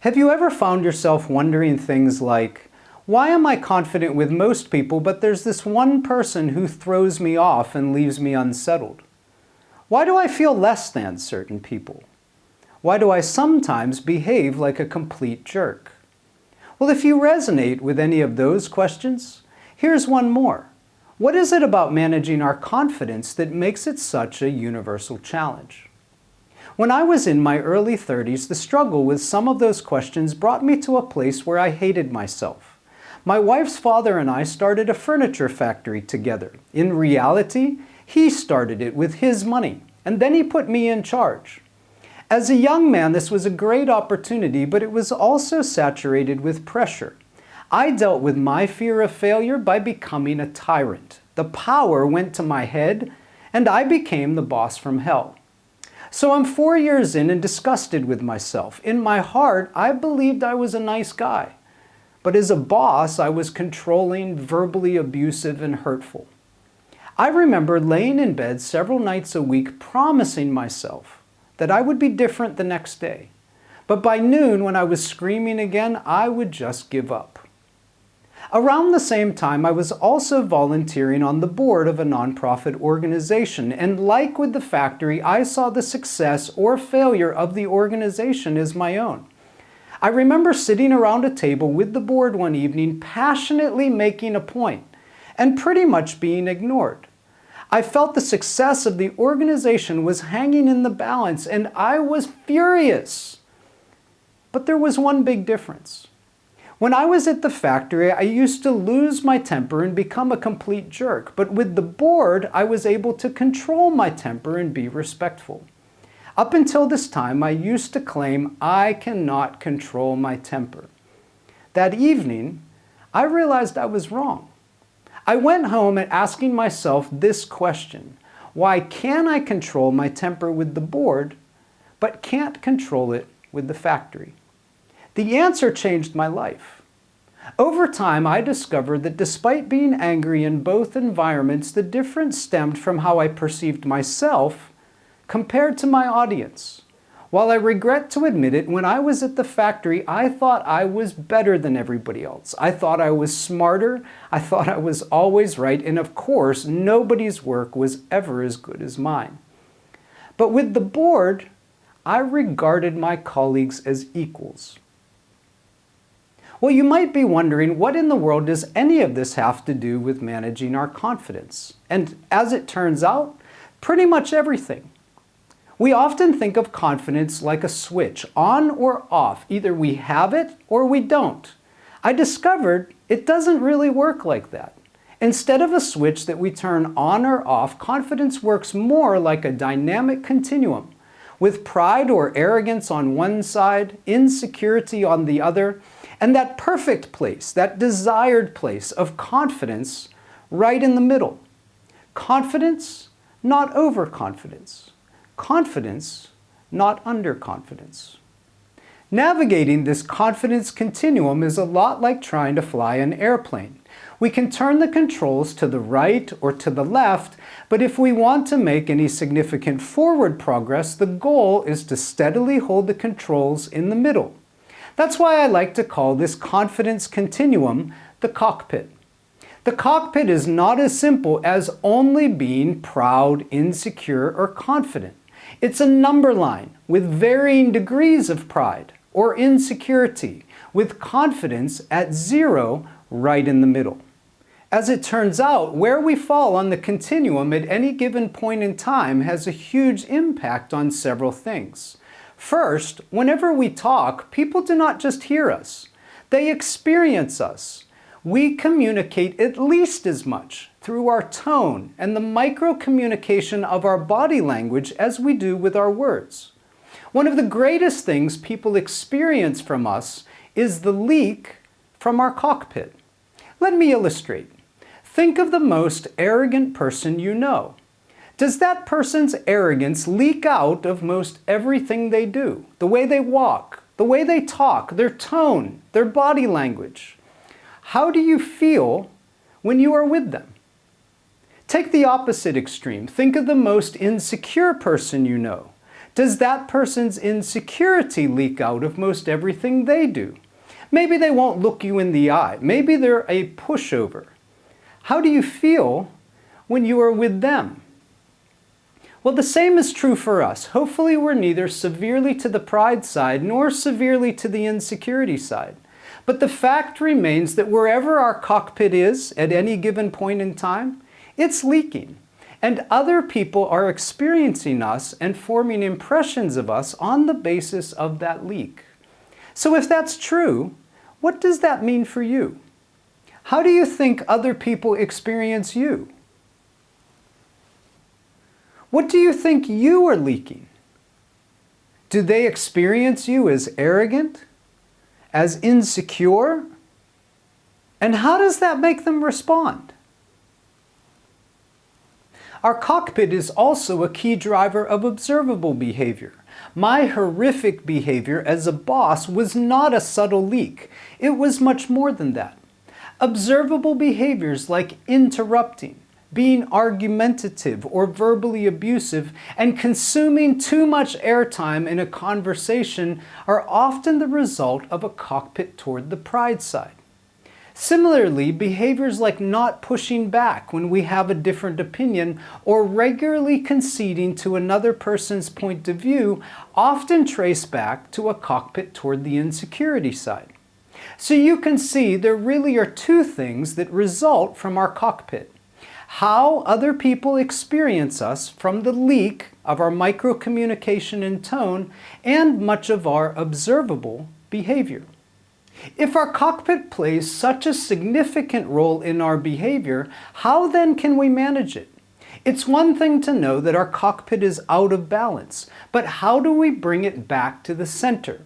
Have you ever found yourself wondering things like, why am I confident with most people, but there's this one person who throws me off and leaves me unsettled? Why do I feel less than certain people? Why do I sometimes behave like a complete jerk? Well, if you resonate with any of those questions, here's one more. What is it about managing our confidence that makes it such a universal challenge? When I was in my early 30s, the struggle with some of those questions brought me to a place where I hated myself. My wife's father and I started a furniture factory together. In reality, he started it with his money, and then he put me in charge. As a young man, this was a great opportunity, but it was also saturated with pressure. I dealt with my fear of failure by becoming a tyrant. The power went to my head, and I became the boss from hell. So I'm 4 years in and disgusted with myself. In my heart, I believed I was a nice guy. But as a boss, I was controlling, verbally abusive, and hurtful. I remember laying in bed several nights a week promising myself that I would be different the next day. But by noon, when I was screaming again, I would just give up. Around the same time, I was also volunteering on the board of a nonprofit organization, and like with the factory, I saw the success or failure of the organization as my own. I remember sitting around a table with the board one evening, passionately making a point, and pretty much being ignored. I felt the success of the organization was hanging in the balance, and I was furious. But there was one big difference. When I was at the factory, I used to lose my temper and become a complete jerk. But with the board, I was able to control my temper and be respectful. Up until this time, I used to claim I cannot control my temper. That evening, I realized I was wrong. I went home and asking myself this question: why can I control my temper with the board, but can't control it with the factory? The answer changed my life. Over time, I discovered that despite being angry in both environments, the difference stemmed from how I perceived myself compared to my audience. While I regret to admit it, when I was at the factory, I thought I was better than everybody else. I thought I was smarter. I thought I was always right. And of course, nobody's work was ever as good as mine. But with the board, I regarded my colleagues as equals. Well, you might be wondering, what in the world does any of this have to do with managing our confidence? And as it turns out, pretty much everything. We often think of confidence like a switch, on or off. Either we have it or we don't. I discovered it doesn't really work like that. Instead of a switch that we turn on or off, confidence works more like a dynamic continuum, with pride or arrogance on one side, insecurity on the other, and that perfect place, that desired place of confidence right in the middle. Confidence, not overconfidence. Confidence, not underconfidence. Navigating this confidence continuum is a lot like trying to fly an airplane. We can turn the controls to the right or to the left, but if we want to make any significant forward progress, the goal is to steadily hold the controls in the middle. That's why I like to call this confidence continuum the cockpit. The cockpit is not as simple as only being proud, insecure, or confident. It's a number line with varying degrees of pride or insecurity, with confidence at 0 right in the middle. As it turns out, where we fall on the continuum at any given point in time has a huge impact on several things. First, whenever we talk, people do not just hear us. They experience us. We communicate at least as much through our tone and the micro-communication of our body language as we do with our words. One of the greatest things people experience from us is the leak from our cockpit. Let me illustrate. Think of the most arrogant person you know. Does that person's arrogance leak out of most everything they do? The way they walk, the way they talk, their tone, their body language. How do you feel when you are with them? Take the opposite extreme. Think of the most insecure person you know. Does that person's insecurity leak out of most everything they do? Maybe they won't look you in the eye. Maybe they're a pushover. How do you feel when you are with them? Well, the same is true for us. Hopefully we're neither severely to the pride side nor severely to the insecurity side. But the fact remains that wherever our cockpit is at any given point in time, it's leaking. And other people are experiencing us and forming impressions of us on the basis of that leak. So if that's true, what does that mean for you? How do you think other people experience you? What do you think you are leaking? Do they experience you as arrogant, as insecure? And how does that make them respond? Our cockpit is also a key driver of observable behavior. My horrific behavior as a boss was not a subtle leak. It was much more than that. Observable behaviors like interrupting, being argumentative or verbally abusive, and consuming too much airtime in a conversation are often the result of a cockpit toward the pride side. Similarly, behaviors like not pushing back when we have a different opinion or regularly conceding to another person's point of view often trace back to a cockpit toward the insecurity side. So you can see there really are two things that result from our cockpit: how other people experience us from the leak of our microcommunication and tone, and much of our observable behavior. If our cockpit plays such a significant role in our behavior, how then can we manage it? It's one thing to know that our cockpit is out of balance, but how do we bring it back to the center?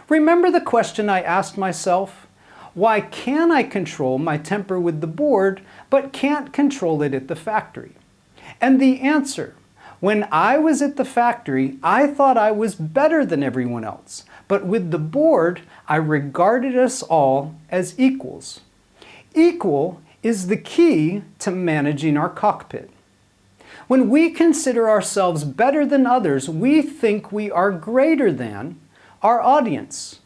Remember the question I asked myself? Why can I control my temper with the board, but can't control it at the factory? And the answer: when I was at the factory, I thought I was better than everyone else. But with the board, I regarded us all as equals. Equal is the key to managing our cockpit. When we consider ourselves better than others, we think we are greater than our audience.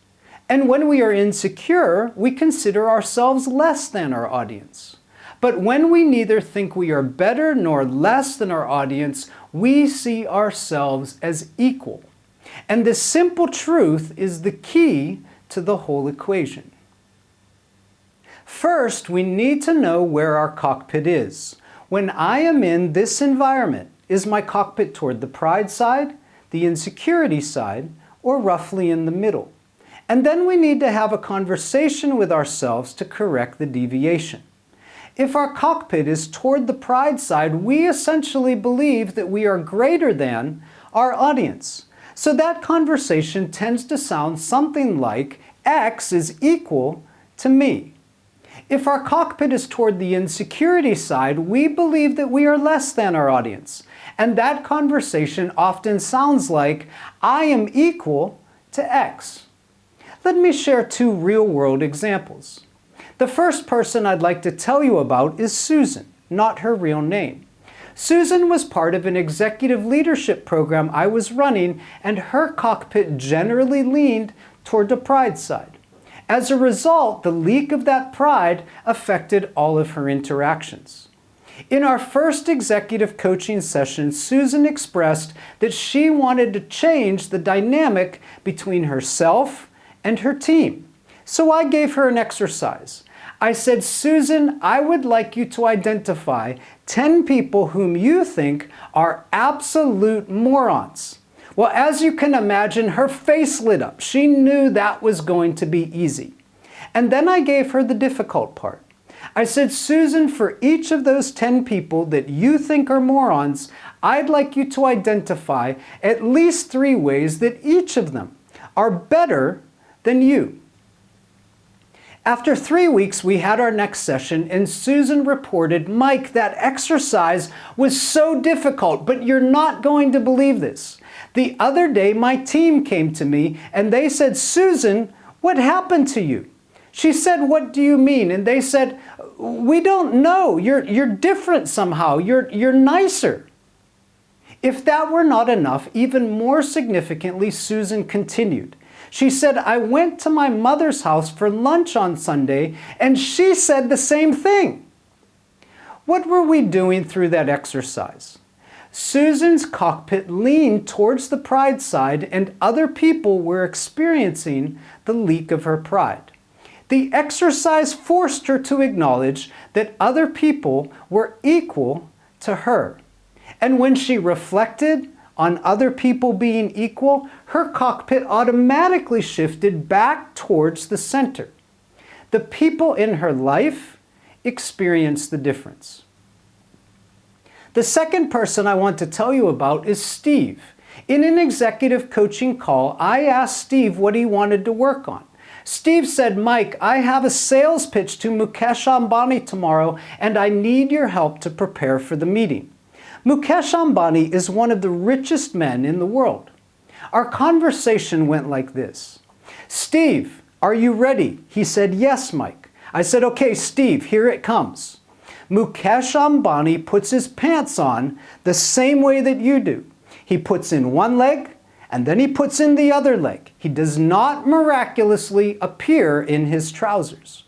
And when we are insecure, we consider ourselves less than our audience. But when we neither think we are better nor less than our audience, we see ourselves as equal. And this simple truth is the key to the whole equation. First, we need to know where our cockpit is. When I am in this environment, is my cockpit toward the pride side, the insecurity side, or roughly in the middle? And then we need to have a conversation with ourselves to correct the deviation. If our cockpit is toward the pride side, we essentially believe that we are greater than our audience. So that conversation tends to sound something like X is equal to me. If our cockpit is toward the insecurity side, we believe that we are less than our audience. And that conversation often sounds like I am equal to X. Let me share two real-world examples. The first person I'd like to tell you about is Susan, not her real name. Susan was part of an executive leadership program I was running, and her cockpit generally leaned toward the pride side. As a result, the leak of that pride affected all of her interactions. In our first executive coaching session, Susan expressed that she wanted to change the dynamic between herself and her team. So I gave her an exercise. I said, Susan, I would like you to identify 10 people whom you think are absolute morons. Well, as you can imagine, her face lit up. She knew that was going to be easy. And then I gave her the difficult part. I said, Susan, for each of those 10 people that you think are morons, I'd like you to identify at least 3 ways that each of them are better than you. After 3 weeks, we had our next session, and Susan reported, Mike, that exercise was so difficult, but you're not going to believe this. The other day, my team came to me, and they said, Susan, what happened to you? She said, what do you mean? And they said, we don't know. You're different somehow. You're nicer. If that were not enough, even more significantly, Susan continued. She said, I went to my mother's house for lunch on Sunday, and she said the same thing. What were we doing through that exercise? Susan's cockpit leaned towards the pride side, and other people were experiencing the leak of her pride. The exercise forced her to acknowledge that other people were equal to her. And when she reflected on other people being equal, her cockpit automatically shifted back towards the center. The people in her life experienced the difference. The second person I want to tell you about is Steve. In an executive coaching call, I asked Steve what he wanted to work on. Steve said, Mike, I have a sales pitch to Mukesh Ambani tomorrow, and I need your help to prepare for the meeting. Mukesh Ambani is one of the richest men in the world. Our conversation went like this. Steve, are you ready? He said, yes, Mike. I said, okay, Steve, here it comes. Mukesh Ambani puts his pants on the same way that you do. He puts in one leg, and then he puts in the other leg. He does not miraculously appear in his trousers.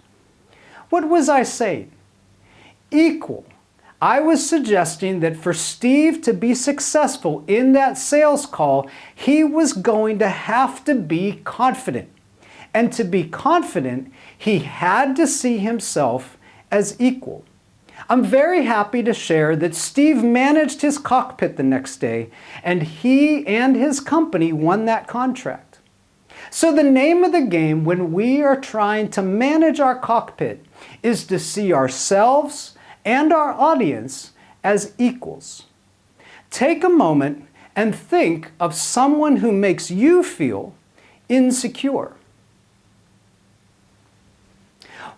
What was I saying? Equal. I was suggesting that for Steve to be successful in that sales call, he was going to have to be confident. And to be confident, he had to see himself as equal. I'm very happy to share that Steve managed his cockpit the next day, and he and his company won that contract. So the name of the game when we are trying to manage our cockpit is to see ourselves and our audience as equals. Take a moment and think of someone who makes you feel insecure.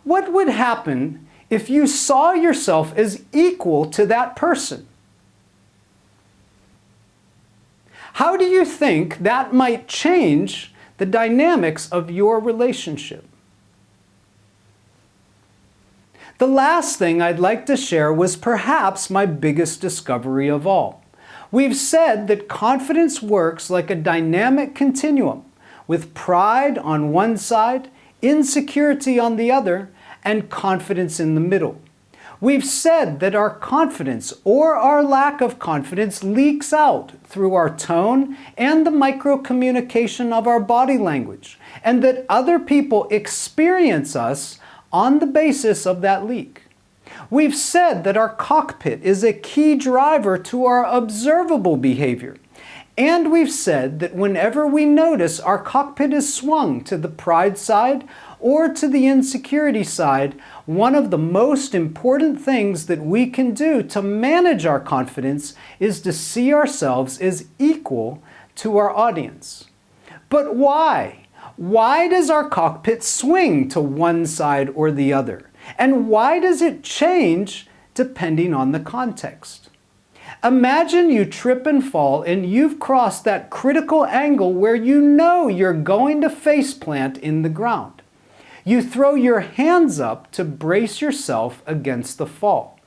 What would happen if you saw yourself as equal to that person? How do you think that might change the dynamics of your relationship? The last thing I'd like to share was perhaps my biggest discovery of all. We've said that confidence works like a dynamic continuum, with pride on one side, insecurity on the other, and confidence in the middle. We've said that our confidence or our lack of confidence leaks out through our tone and the micro-communication of our body language, and that other people experience us on the basis of that leak. We've said that our cockpit is a key driver to our observable behavior. And we've said that whenever we notice our cockpit is swung to the pride side or to the insecurity side, one of the most important things that we can do to manage our confidence is to see ourselves as equal to our audience. But why? Why does our cockpit swing to one side or the other? And why does it change depending on the context? Imagine you trip and fall and you've crossed that critical angle where you know you're going to faceplant in the ground. You throw your hands up to brace yourself against the fall.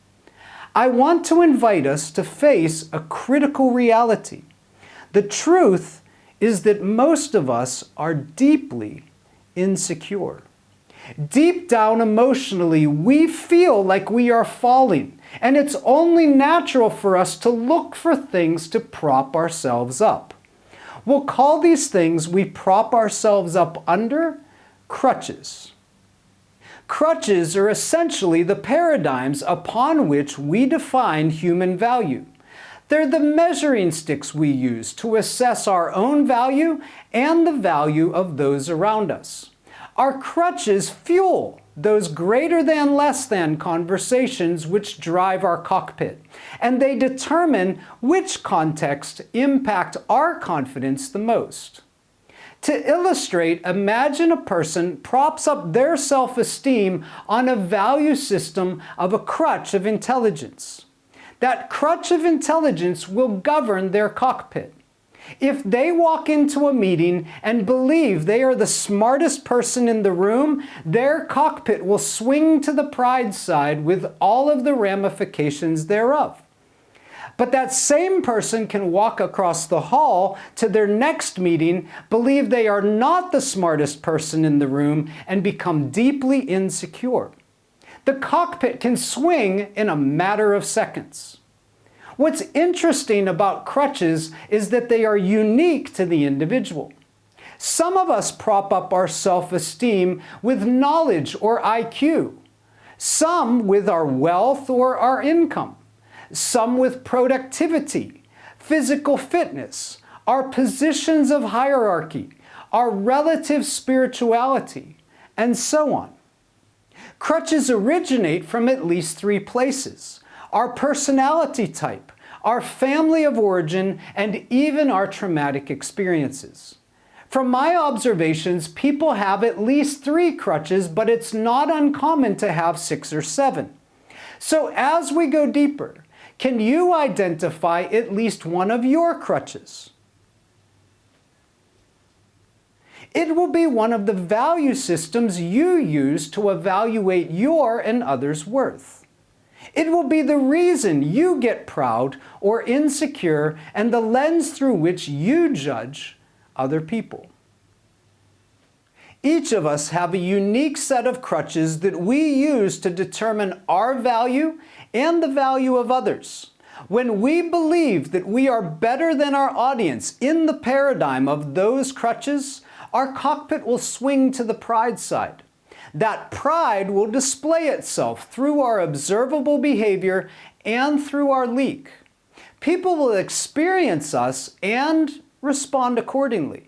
I want to invite us to face a critical reality. The truth is that most of us are deeply insecure. Deep down emotionally, we feel like we are falling, and it's only natural for us to look for things to prop ourselves up. We'll call these things we prop ourselves up under crutches. Crutches are essentially the paradigms upon which we define human value. They're the measuring sticks we use to assess our own value and the value of those around us. Our crutches fuel those greater than, less than conversations which drive our cockpit, and they determine which contexts impact our confidence the most. To illustrate, imagine a person props up their self-esteem on a value system of a crutch of intelligence. That crutch of intelligence will govern their cockpit. If they walk into a meeting and believe they are the smartest person in the room, their cockpit will swing to the pride side with all of the ramifications thereof. But that same person can walk across the hall to their next meeting, believe they are not the smartest person in the room, and become deeply insecure. The cockpit can swing in a matter of seconds. What's interesting about crutches is that they are unique to the individual. Some of us prop up our self-esteem with knowledge or IQ, some with our wealth or our income, some with productivity, physical fitness, our positions of hierarchy, our relative spirituality, and so on. Crutches originate from at least 3 places: our personality type, our family of origin, and even our traumatic experiences. From my observations, people have at least 3 crutches, but it's not uncommon to have 6 or 7. So as we go deeper, can you identify at least one of your crutches? It will be one of the value systems you use to evaluate your and others' worth. It will be the reason you get proud or insecure and the lens through which you judge other people. Each of us have a unique set of crutches that we use to determine our value and the value of others. When we believe that we are better than our audience in the paradigm of those crutches, our cockpit will swing to the pride side. That pride will display itself through our observable behavior and through our leak. People will experience us and respond accordingly.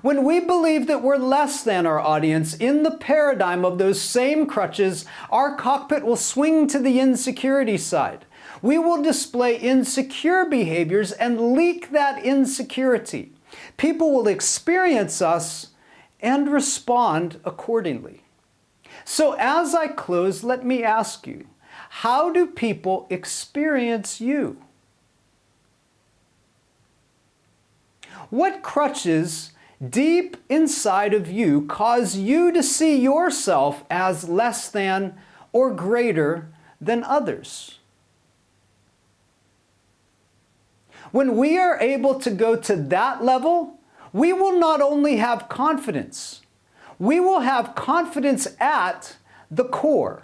When we believe that we're less than our audience in the paradigm of those same crutches, our cockpit will swing to the insecurity side. We will display insecure behaviors and leak that insecurity. People will experience us and respond accordingly. So as I close, let me ask you, how do people experience you? What crutches deep inside of you cause you to see yourself as less than or greater than others? When we are able to go to that level, we will not only have confidence, we will have confidence at the core.